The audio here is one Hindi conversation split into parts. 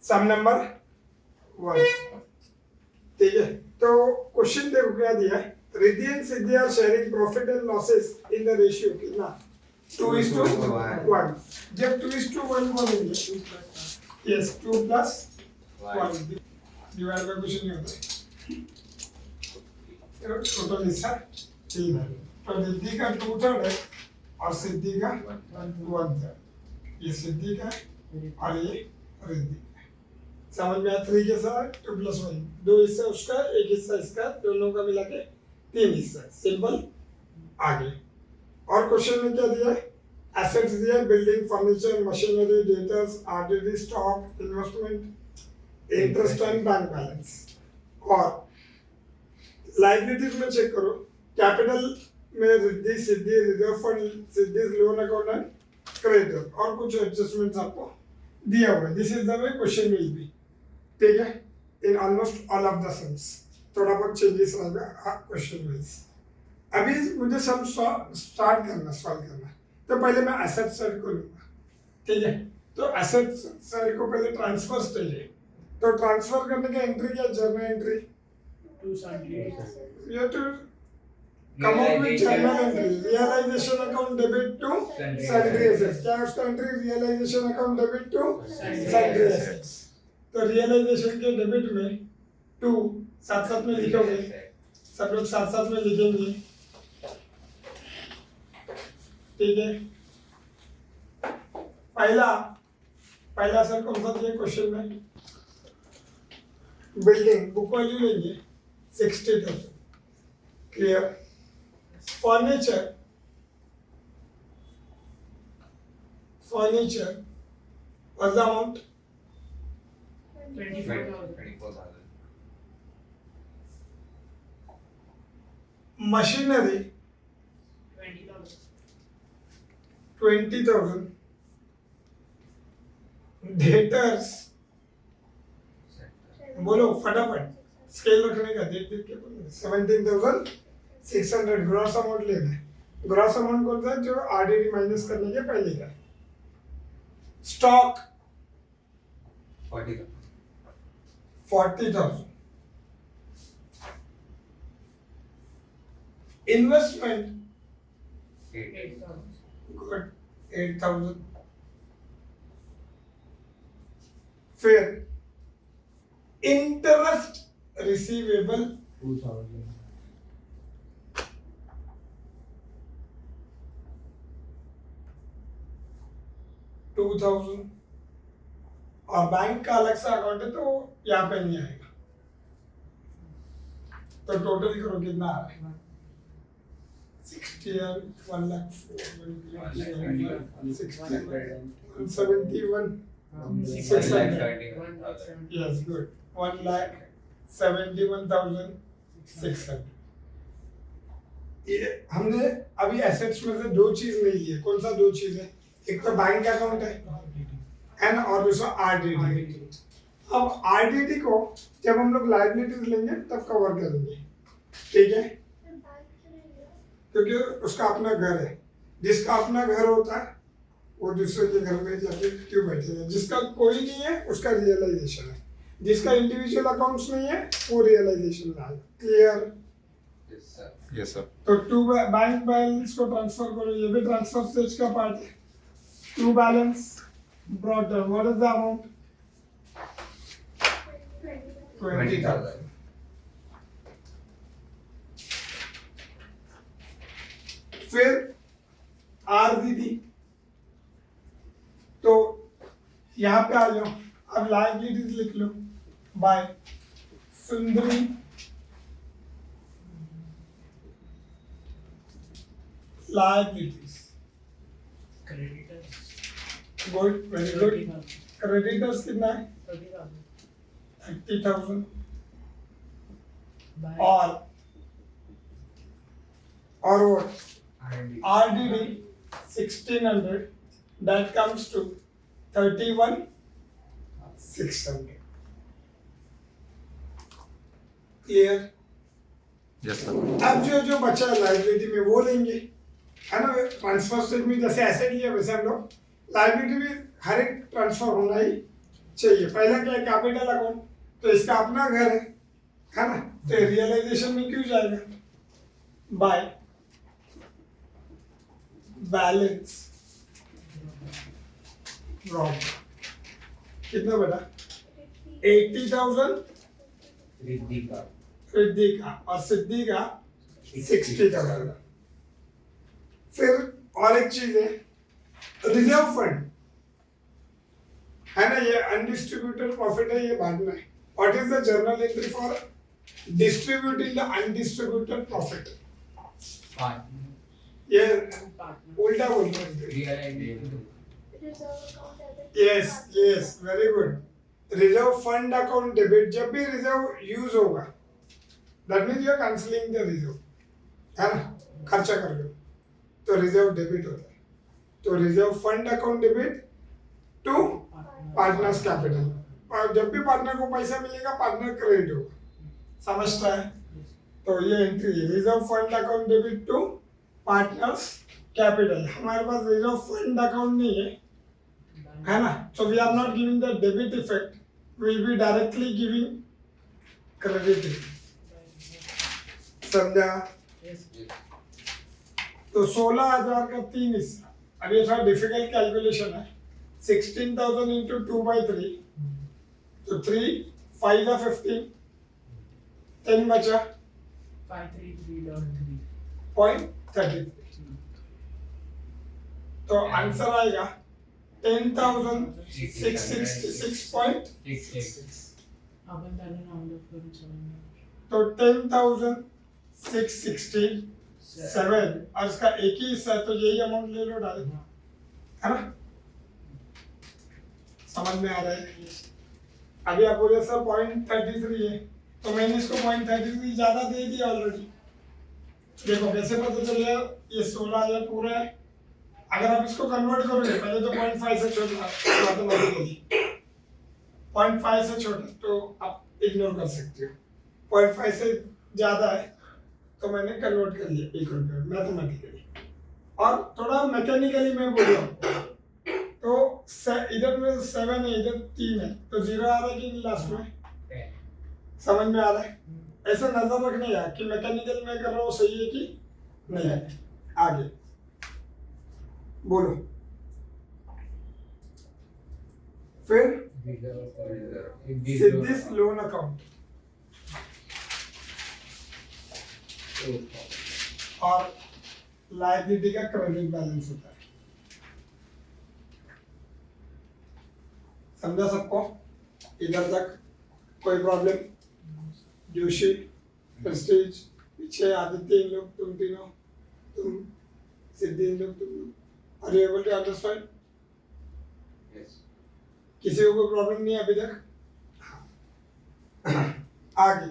सम नंबर 1। ठीक है, तो क्वेश्चन देखो क्या दिया है। Riddhi and Siddhi are sharing profit and losses in the ratio कितना 2:1। जब 2:1 बोलेंगे यस 2 + 1 डिवाइड बाय क्वेश्चन नहीं होता टोटल हिस्सा 3 है। तो रिद्धि का 2/3 है और सिद्धि का 1/3। ये सिद्धि का और ये रिद्धि का। समझ में आया। 3 के साथ 2 + 1 2 हिस्सा उसका 1 हिस्सा इसका, दोनों का मिला के 3 हिस्सा। सिंपल। आगे और क्वेश्चन में क्या दिया है। एसेट्स दिया है, building, furniture, machinery, debtors, RDD, stock, investment, interest and bank balance. और लाइबिलिटीज में चेक करो। कैपिटल में Riddhi, Siddhi, reserve fund, Siddhi, loan account and creditor और कुछ एडजस्टमेंट्स आपको दिया हुआ है। This is the way question will be. ठीक है, in almost all of the sums थोड़ा बहुत चेंजेस रहेगा क्वेश्चन वाइज। अभी मुझे सम स्टार्ट करना, सॉल्व करना। तो पहले मैं एसेट साइड को लूंगा। ठीक है, तो एसेट साइड को पहले ट्रांसफर स्टेज है। तो ट्रांसफर करने का एंट्री क्या, journal entry you have to come out with journal entry. Realization account debit to sundry assets. क्या है उसका entry, realization account debit to सundry assets। तो रियलाइजेशन के डेबिट में 2 साथ साथ में लिखोगे, सब लोग साथ साथ में लिखेंगे। ठीक है, पहला सर कौन सा दिया क्वेश्चन में। बिल्डिंग बुक वैल्यू लेंगे 60,000। Clear. Furniture was the amount 24,000. Machinery 20,000। Debtors बोलो फटाफट, स्केल रखने का देख देख के बोलो। 17,600 ग्रॉस अमाउंट लेना है। ग्रॉस अमाउंट कौन सा, जो आरडीडी माइनस करने के पहले का। स्टॉक 40,000। इन्वेस्टमेंट 8,000. 8,000। फिर इंटरेस्ट रिसीवेबल 2,000. 2,000 और बैंक का अलग सा अकाउंट है तो यहाँ पे नहीं आएगा। तो टोटल करो कितना आ रहा है 60 and 1,71,600। Yes, good. 1,71,600। ये हमने अभी एसेट्स में से 2 चीज नहीं ली है। कौन सा 2 चीज है, एक तो बैंक अकाउंट है एंड और दूसरा आरडीडी। अब आरडीडी को जब हम लोग लायबिलिटीज लेंगे तब कवर करेंगे। ठीक है, क्योंकि उसका अपना घर है। जिसका अपना घर होता है वो दूसरे के घर में जाके क्यों बैठेगा। जिसका कोई नहीं है उसका रियलाइजेशन है। जिसका इंडिविजुअल अकाउंट्स नहीं है वो रियलाइजेशन में आएगा। क्लियर। Yes, sir. तो 2 बैंक बैलेंस को ट्रांसफर करो, ये भी ट्रांसफर स्टेज का पार्ट है। 2 balance brought down, what is the amount 20,000। फिर आरडीडी, तो यहाँ पे आ जाओ। अब लायबिलिटीज लिख लो बाय सुंदरी liabilities. Good, very good. Creditors कितना है 30,000 और what RDD 1,600 that comes to 31,600. Clear? Yes, sir. अब जो बचा लाइबिलिटी में वो लेंगे, है ना। ट्रांसफर स्टेज में जैसे एसेट लिया वैसे हम लोग लाइबिलिटी में हर एक ट्रांसफर होना ही चाहिए। पहला क्या है, कैपिटल अकाउंट, तो इसका अपना घर है ना, तो रियलाइजेशन में क्यों जाएगा, बाय बैलेंस ड्रॉप। कितना बेटा, 80,000 रिद्धि का रिद्धि का और सिद्धि का 60,000। फिर और एक चीज है, रिजर्व फंड है ना, ये अनडिस्ट्रीब्यूटेड प्रॉफिट है, ये बाद में। What is the journal entry for distributing the undistributed profit? ये उल्टा बोल रहे हैं। Yes yes, very good. Reserve fund account debit, जब भी रिजर्व यूज होगा that means you are cancelling the reserve, है ना, खर्चा कर रहे हो तो रिजर्व डेबिट होता है। तो reserve fund account debit to partners capital, और जब भी पार्टनर को पैसा मिलेगा पार्टनर क्रेडिट होगा, समझता है? तो ये एंट्री है, reserve fund account debit to partners capital. हमारे पास रिजर्व फंड अकाउंट नहीं है ना, so we are not giving the debit effect, we will be directly giving credit effect। समझा? तो 16,000 का 3 हिस्सा। अब ये थोड़ा डिफिकल्ट कैलकुलेशन है। 16,000 इंटू 2/3, तो 3 5 का 15, 10 बचा 0.33। तो आंसर आएगा 10,666.66। तो 10,667 और इसका एक ही हिस्सा है, तो यही अमाउंट ले लो डायरेक्ट, है ना? समझ में आ रहा है? अभी आप बोले सर 0.33 है, तो मैंने इसको 0.33 ज्यादा दे दिया ऑलरेडी। देखो कैसे पता चलेगा, ये 16,000 पूरा है। अगर आप इसको कन्वर्ट करोगे, पहले तो 0.5 से छोटा, 0.5 से छोटा तो आप इग्नोर कर सकते हो। 0.5 से ज्यादा है तो मैंने कन्वर्ट कर लिया 1 रुपये मैथमेटिकली। और थोड़ा मैकेनिकली मैं बोल रहा हूँ, तो इधर में 7 है, इधर 3 है, तो 0 आ रहा है कि लास्ट में? समझ में आ रहा है? ऐसा नजर रखने का कि मैकेनिकल में कर रहा हूँ सही है कि नहीं है। आगे बोलो। फिर सिद्धिस लोन अकाउंट और लायबिलिटी का क्रेडिट बैलेंस होता है। समझा सबको? इधर तक कोई प्रॉब्लम? जोशी, प्रेस्टीज, पीछे आदित्य, इन लोग, तुम तीनों, तुम सिद्धि, इन लोग, तुम लोग, are you able to understand? Yes. किसी को कोई प्रॉब्लम नहीं है अभी तक? आगे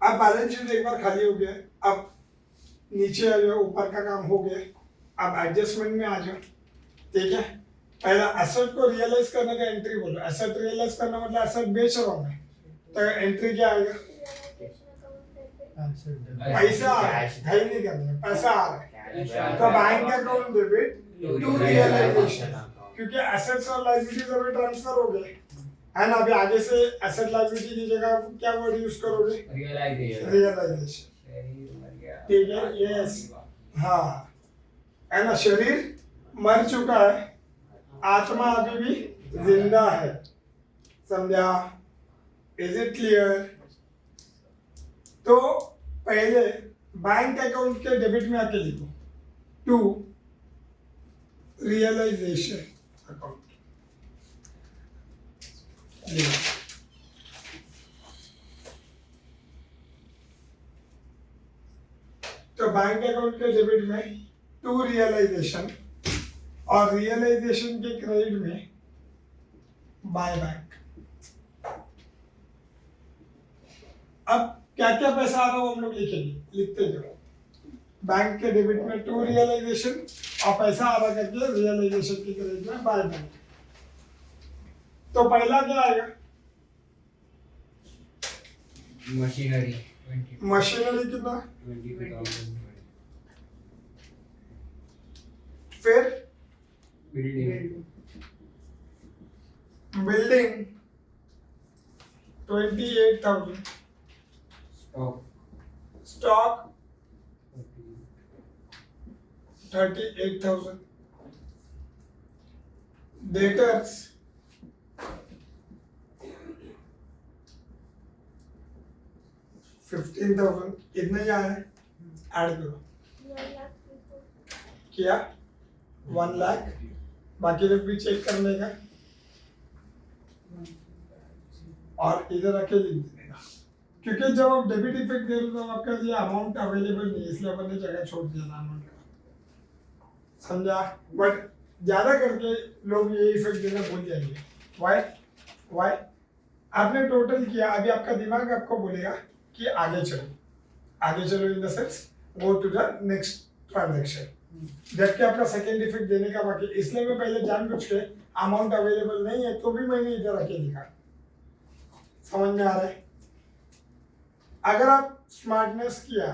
अब बैलेंस शीट एक बार खाली हो गया, अब नीचे आ जाओ, ऊपर का काम हो गया, अब एडजस्टमेंट में आ जाओ। ठीक है, पहला एसेट को रियलाइज करने का एंट्री बोलो। एसेट रियलाइज करना मतलब एसेट बेच रहा हूं मैं, तो एंट्री क्या आएगा? पैसा आ रहा है, है नहीं करना, पैसा आ रहा है, तो bank account debit to realisation, क्योंकि एसेट्स और लायबिलिटीज अभी ट्रांसफर हो गए, है ना? अभी आगे से एसेट लायबिलिटी की जगह क्या वर्ड यूज करोगे? रियलाइजेशन। ठीक है, यस, हाँ, है ना? शरीर मर चुका है, आत्मा अभी भी जिंदा है। समझा? Is it clear? तो पहले बैंक अकाउंट के डेबिट में आके लिखो टू रियलाइजेशन अकाउंट। तो बैंक अकाउंट के डेबिट में टू रियलाइजेशन और रियलाइजेशन के क्रेडिट में बाय बैक। अब क्या क्या पैसा आ रहा हो हम लोग लिखेंगे, लिखते जाओ। बैंक के डेबिट में टू रियलाइजेशन और पैसा आ रहा करके रियलाइजेशन की क्रेडिट में बाय बैक। तो पहला क्या आएगा? मशीनरी कितना? फिर building building 28,000, stock stock 38,000, debtors 15,000, इतना ही आया है, ऐड करो, किया 1 लाख, बाकी लोग भी चेक कर लेगा और इधर आके लिख देगा, क्योंकि जब आप डेबिट इफेक्ट दे रहे हो तो आपका ये अमाउंट अवेलेबल नहीं है, इसलिए अपन ने जगह छोड़ दिया था अमाउंट का, समझा। बट ज्यादा करके लोग ये इफेक्ट देना भूल जाएंगे। वाई वाई आपने टोटल किया, अभी आपका दिमाग आपको बोलेगा कि आगे चलो in the sense go to the next transaction, जबकि आपका सेकेंड इफेक्ट देने का बाकी, इसलिए मैं पहले जानबूझ के अमाउंट अवेलेबल नहीं है तो भी मैंने इधर आके लिखा। समझ में आ रहा है? अगर आप स्मार्टनेस किया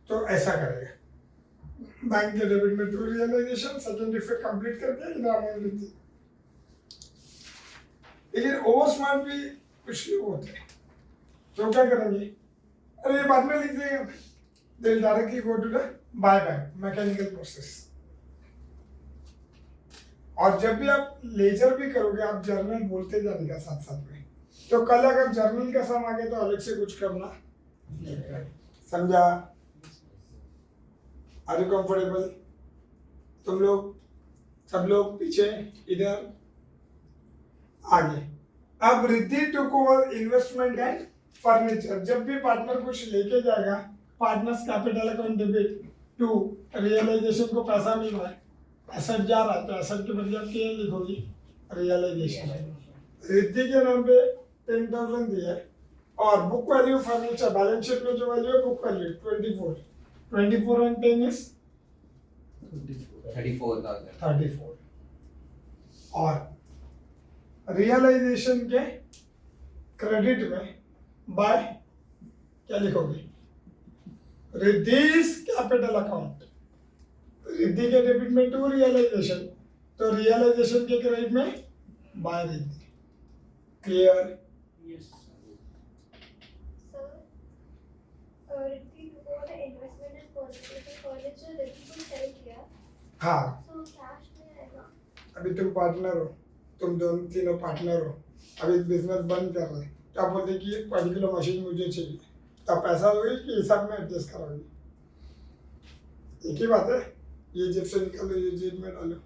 तो ऐसा करेगा, बैंक के डेबिट में to realisation, second effect complete करके इधर अमाउंट लिख दी। लेकिन ओवर स्मार्ट भी कुछ लोग होते हैं, तो क्या करेंगे, अरे ये बाद में लिख देगा, they will directly go to the buy back mechanical process. और जब भी आप लेजर भी करोगे, आप जर्नल बोलते जाने का साथ साथ में, तो कल अगर जर्नल का सम आ गया तो अलग से कुछ करना, समझा? Are you comfortable? तुम लोग सब लोग पीछे इधर आगे। अब Riddhi took over investment and furniture. जब भी पार्टनर कुछ लेके जाएगा, partners capital account debit to realisation को पैसा मिल रहा है, एसेट जा रहा है, तो एसेट के बदले आप क्या लिखोगी, रियलाइजेशन। रिद्धि के नाम पे 10,000 दिया है और book value furniture, balance sheet में जो वैल्यू है बुक वैल्यू 24 एंड 10 इज 34 और रियलाइजेशन के क्रेडिट में बाय क्या लिखोगे, रिद्धीज कैपिटल अकाउंट। रिद्धि के डेबिट में टू रियलाइजेशन, तो रियलाइजेशन के क्रेडिट में बाय रिद्धि। क्लियर? हाँ, अभी तुम पार्टनर हो, तुम दोनों तीनों पार्टनर हो, अभी बिजनेस बंद कर रहे हैं, तो आप बोलते कि 5 किलो मशीन मुझे चाहिए, तो आप पैसा दोगे कि हिसाब में एडजस्ट करोगे? एक ही बात है, ये जेब से निकालो, ये जेब में डालो,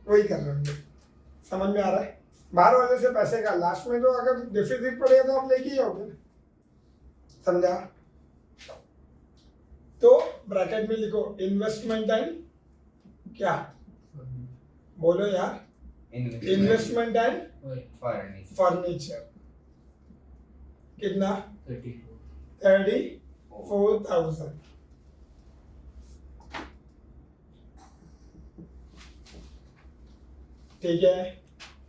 वही कर रहे होंगे। समझ में आ रहा है? बाहर वाले से पैसे का लास्ट में तो अगर डिफिसिट पड़ेगा तो आप लेके ही आओगे ना, समझा? तो ब्रैकेट में लिखो इन्वेस्टमेंट एंड क्या, बोलो यार, इन्वेस्टमेंट एंड फर्नीचर। कितना? 34,000। ठीक है,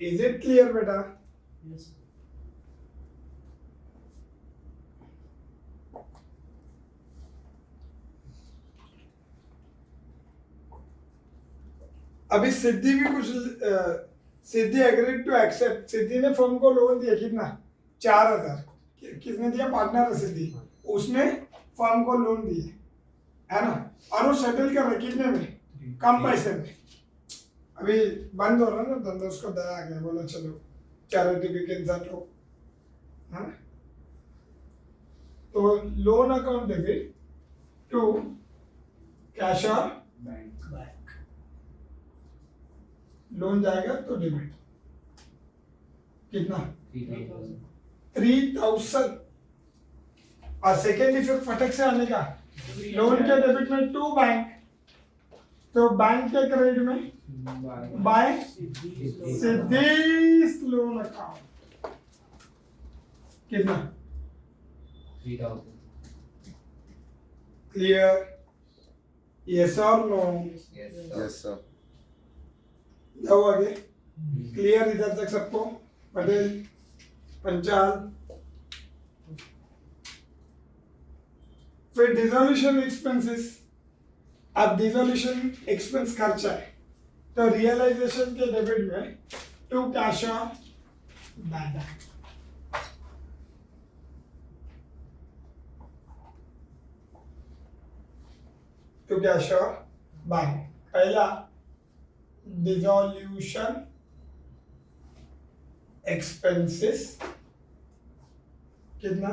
इज इट क्लियर बेटा? अभी सिद्धि भी कुछ सिद्धि एग्रीड टू एक्सेप्ट। सिद्धि ने फर्म को लोन दिया, कितना? 4,000। किसने दिया? पार्टनर है सिद्धि, उसने फर्म को लोन दिए, है ना, और वो सेटल कर रहे कितने में? कम पैसे में। अभी बंद हो रहा ना धंधा, उसको दया आ गया, बोला चलो चैरिटी भी कैंसर लो, है ना। तो loan account debit to cash और बैंक, लोन जाएगा तो डेबिट। कितना? 3,000। और सेकेंड इफेक्ट फटक से आने का, लोन के डेबिट में टू बैंक, तो बैंक के क्रेडिट में बाय सिद्धीज लोन अकाउंट। कितना? 3,000। क्लियर? यस और नो? Yes, sir. जाओ आगे। क्लियर इधर तक सबको? पटेल, पंचाल। फिर डिसोल्यूशन एक्सपेंसेस। अब डिसोल्यूशन एक्सपेंस खर्चा है, तो रियलाइजेशन के डेबिट में टू कैश और बैंक। टू कैश और बैंक। पहला डिसोल्यूशन एक्सपेंसेस कितना,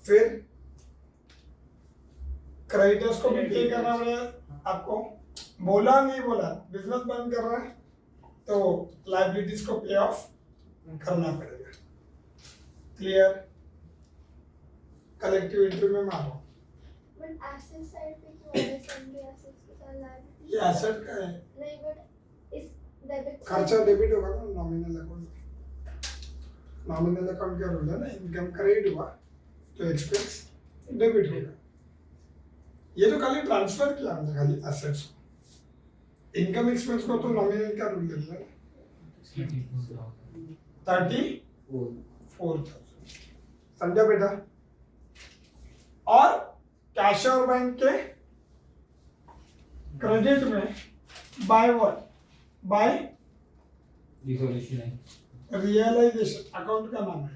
फिर क्रेडिटर्स को भी पे करना पड़ेगा आपको। बोला नहीं बोला, बिजनेस बंद कर रहा है तो लाइबिलिटीज को पे ऑफ करना पड़ेगा। क्लियर? कलेक्टिव एंट्री में मारो। बट एसेट साइड पे क्यों है? सभी एसेट्स के साथ लायबिलिटी ये एसेट का है, नहीं, बट इस डेबिट खर्चा डेबिट होगा ना नॉमिनल अकाउंट में। नॉमिनल अकाउंट का रूल है ना, इनकम क्रेडिट हुआ तो एक्सपेंस डेबिट होगा। ये तो खाली ट्रांसफर किया हमने खाली एसेट्स को, इनकम एक्सपेंस को तो नॉमिनल का रूल है ना। 34,000 समझा बेटा? और कैश और बैंक के क्रेडिट में बाय व्हाट? बाय डिसोल्यूशन है। रियलाइजेशन अकाउंट का नाम है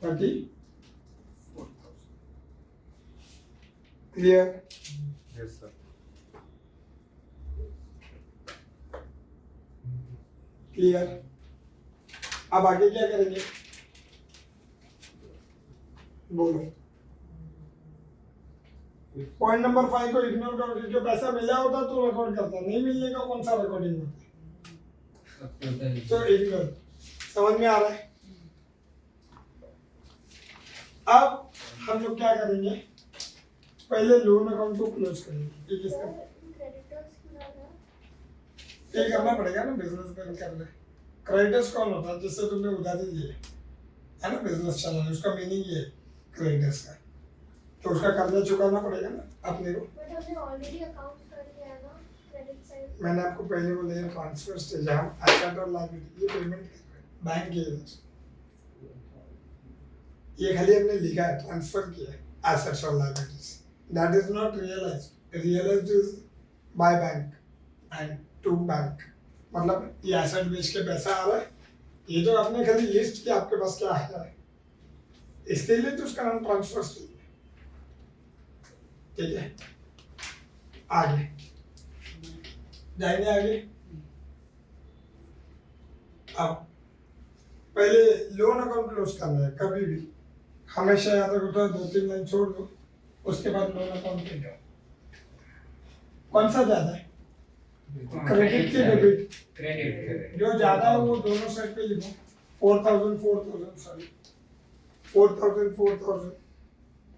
34,000। क्लियर? Yes, sir. क्लियर? अब आगे क्या करेंगे बोलो। पॉइंट नंबर 5 को इग्नोर करो, क्योंकि पैसा मिला होता तो रिकॉर्ड करता, नहीं मिलने का कौन सा रिकॉर्डिंग होता है, तो इग्नोर। समझ में आ रहा है? अब हम लोग क्या करेंगे, पहले लोन अकाउंट को क्लोज करेंगे। ये किसका? क्रेडिटर्स की ज्यादा ये करना पड़ेगा ना, बिजनेस बंद कर रहे। क्रेडिटर्स कौन होता है? जिससे तुमने उधारी ली है ना, बिजनेस चला है, उसका मीनिंग ये क्रेडिटर्स का, तो उसका कर्जा चुकाना पड़ेगा ना अपने को। बट हमने ऑलरेडी अकाउंट कर लिया ना क्रेडिट साइड। मैंने आपको पहले बोला ये ट्रांसफर स्टेज है, हम एसेट और लायबिलिटी ये पेमेंट कर रहे हैं बैंक के इधर से। ये खाली हमने लिखा है, ट्रांसफर किया है एसेट्स और liabilities, that is not realised. Realised is by bank and to bank, मतलब ये एसेट बेच के पैसा आ रहा है, ये जो आपने खाली लिस्ट किया आपके पास क्या है, इसके लिए तो उसका नाम ट्रांसफर स्टेज है। ठीक है, आगे जाएंगे आगे। अब पहले लोन अकाउंट क्लोज करना है, कभी भी हमेशा याद रखो, 2-3 लाइन छोड़ दो, उसके बाद लोन अकाउंट पे जाओ। कौन सा ज्यादा है, क्रेडिट की डेबिट? क्रेडिट। जो ज्यादा है वो दोनों साइड पे लिखो। 4,000 सॉरी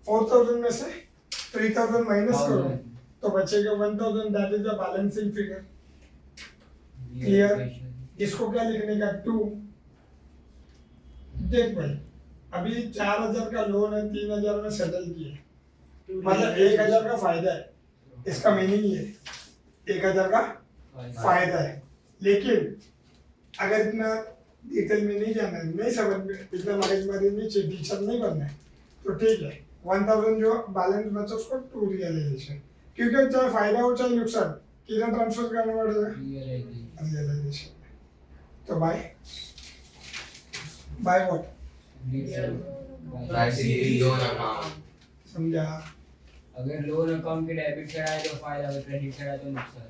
4,000 में से 3,000 माइनस करो तो बचेगा 1,000, that is the balancing figure. Clear? इसको क्या लिखने का? 2। देख भाई, अभी 4,000 का लोन है, 3,000 में सेटल किए, मतलब 1,000 का फायदा है। इसका मीनिंग ये 1,000 का फायदा है। लेकिन अगर इतना डिटेल में नहीं जाना है, नहीं समझ में, इतना मगजमारी नहीं चाहिए, टीचर नहीं बनना है, तो ठीक है 1,000 जो बैलेंस बचा उसको 2 रियलाइजेशन, क्योंकि चाहे फायदा हो चाहे नुकसान कितना ट्रांसफर करना पड़ेगा, रियलाइजेशन। तो by what? By the loan amount. समझा? अगर लोन अकाउंट के डेबिट साइड आए तो फायदा, अगर क्रेडिट साइड आए तो नुकसान।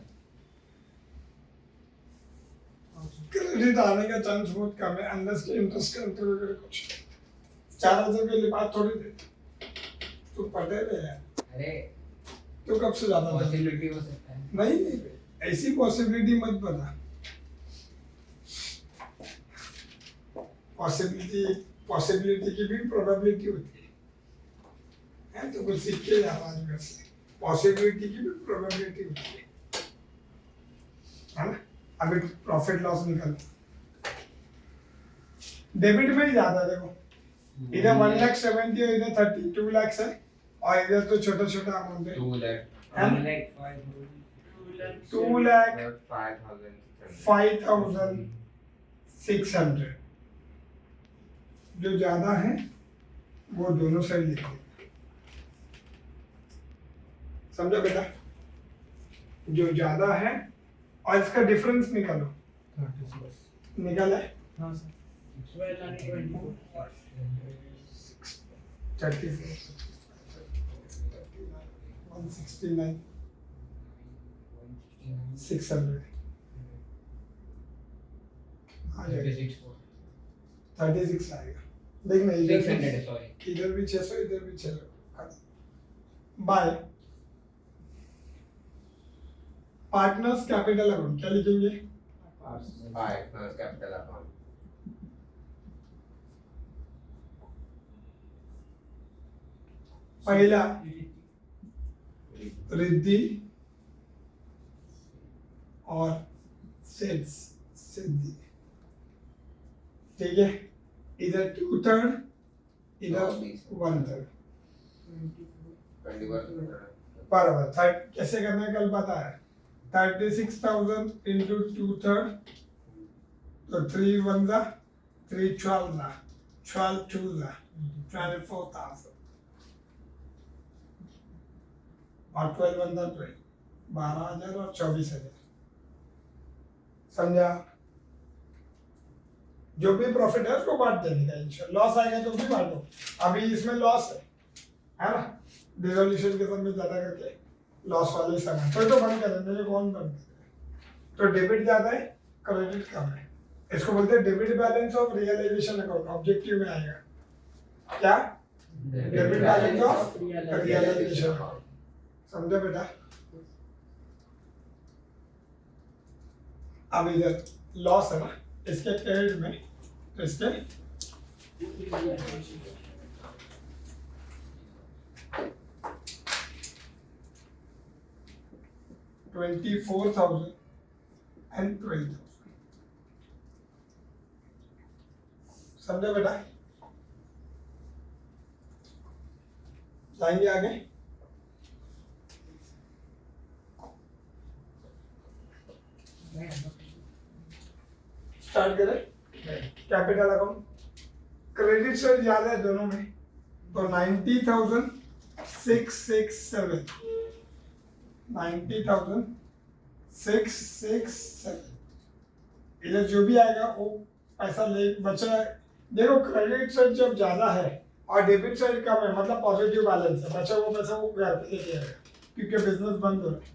क्रेडिट आने का चांस बहुत कम है, अनलेस के इंटरेस्ट का इंटरेस्ट वगैरह कुछ। 4,000 के लिए बात थोड़ी दे, तू पढ़े रहे यार, अरे तो कब से ज्यादा पॉसिबिलिटी हो सकता है। नहीं, ऐसी पॉसिबिलिटी मत बता। पॉसिबिलिटी की भी प्रोबेबिलिटी होती है, तो कुछ सीख के जा आज घर से। पॉसिबिलिटी की भी प्रोबेबिलिटी होती है ना। अभी प्रॉफिट लॉस निकल, डेबिट में ही ज्यादा, देखो इधर 1,70,000 और इधर 32 लाख है, और इधर तो छोटा छोटा अमाउंट है 2 lakh. 2 लाख 5,600. 5,600। जो ज्यादा है वो दोनों साइड लिखो, समझो बेटा, जो ज्यादा है और इसका डिफरेंस निकालो। 36 निकाला है हाँ सर 12 and 24. 36 169 600 आ जाएगा 36. 36 आएगा। देखना इधर 600 है, sorry. इधर भी 600 इधर भी 600 बाय पार्टनर्स कैपिटल अकाउंट क्या लिखेंगे? पार्टनर्स कैपिटल अकाउंट पहला रिद्धि और सिद्धि, ठीक है। इधर 2/3 इधर 1/3 बराबर। थर्ड कैसे करना है कल पता है। 36,000 इंटू 2/3 तो 3 1 जा 3 12 जा 12 2 जा 24,000 और 12 1 जा 12 12,000 और 24,000। समझा? जो भी प्रॉफिट है उसको बांट देने का इंशाल्लाह। लॉस आएगा तो भी बांटो। अभी इसमें लॉस है ना, डिसोल्यूशन के समय ज्यादा करके लॉस वाले समय तो बंद कर देंगे। कौन बंद करेगा? तो डेबिट ज्यादा है क्रेडिट कम है, इसको बोलते हैं debit balance of realisation account. Objective में आएगा क्या? Debit balance of realisation account. समझो बेटा? अब इधर लॉस है ना, इसके क्रेडिट में तो इसके 24,000 and 12,000। समझे बेटा? जाएंगे आगे। स्टार्ट करें। कैपिटल अकाउंट क्रेडिट साइड ज्यादा है दोनों में, तो 90,667 90,667। इधर जो भी आएगा वो पैसा ले बचा है। देखो क्रेडिट साइड जब ज्यादा है और डेबिट साइड कम है, मतलब पॉजिटिव बैलेंस है, बचा वो पैसा वो घर पे लेके आएगा क्योंकि बिजनेस बंद हो रहा है।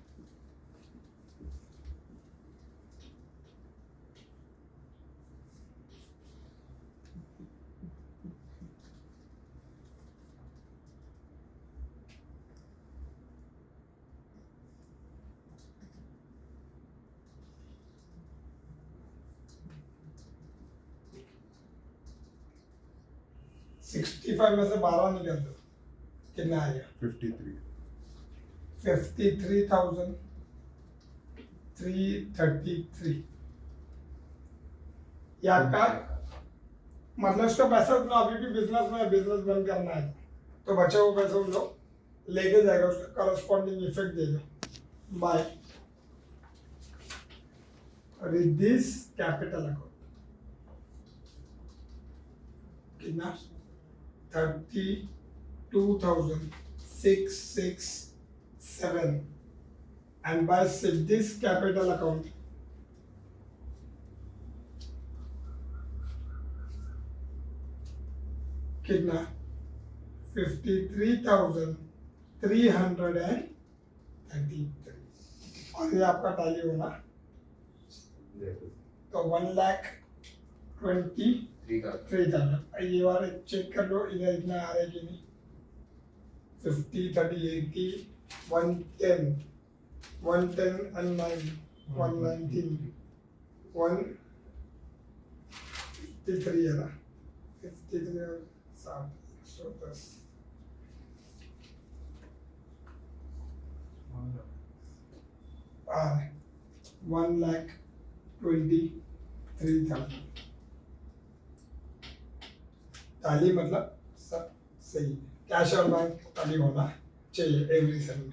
सिक्सटी 65 में से 12 निकाल दो, कितना आएगा? 53,333। ये आपका मतलब इसका पैसा उतना अभी भी बिजनेस में, बिजनेस बंद करना है तो बचा हुआ पैसा उन लोग लेके जाएगा, उसका करस्पॉन्डिंग इफेक्ट देगा बाय रिड्यूस कैपिटल अकाउंट। कितना? 32,667 and by this capital account कितना? 53,333। और ये आपका टैली होना तो 1,23,000। ये वाले चेक कर लो इधर इतना आ रहा है कि नहीं। 50 30 80 110 110 and 9 119 153 है ना, 53 और 7 110 1,23,000। ताली मतलब सब सही है। कैश और बैंक ताली होना चाहिए एवरी सेल में।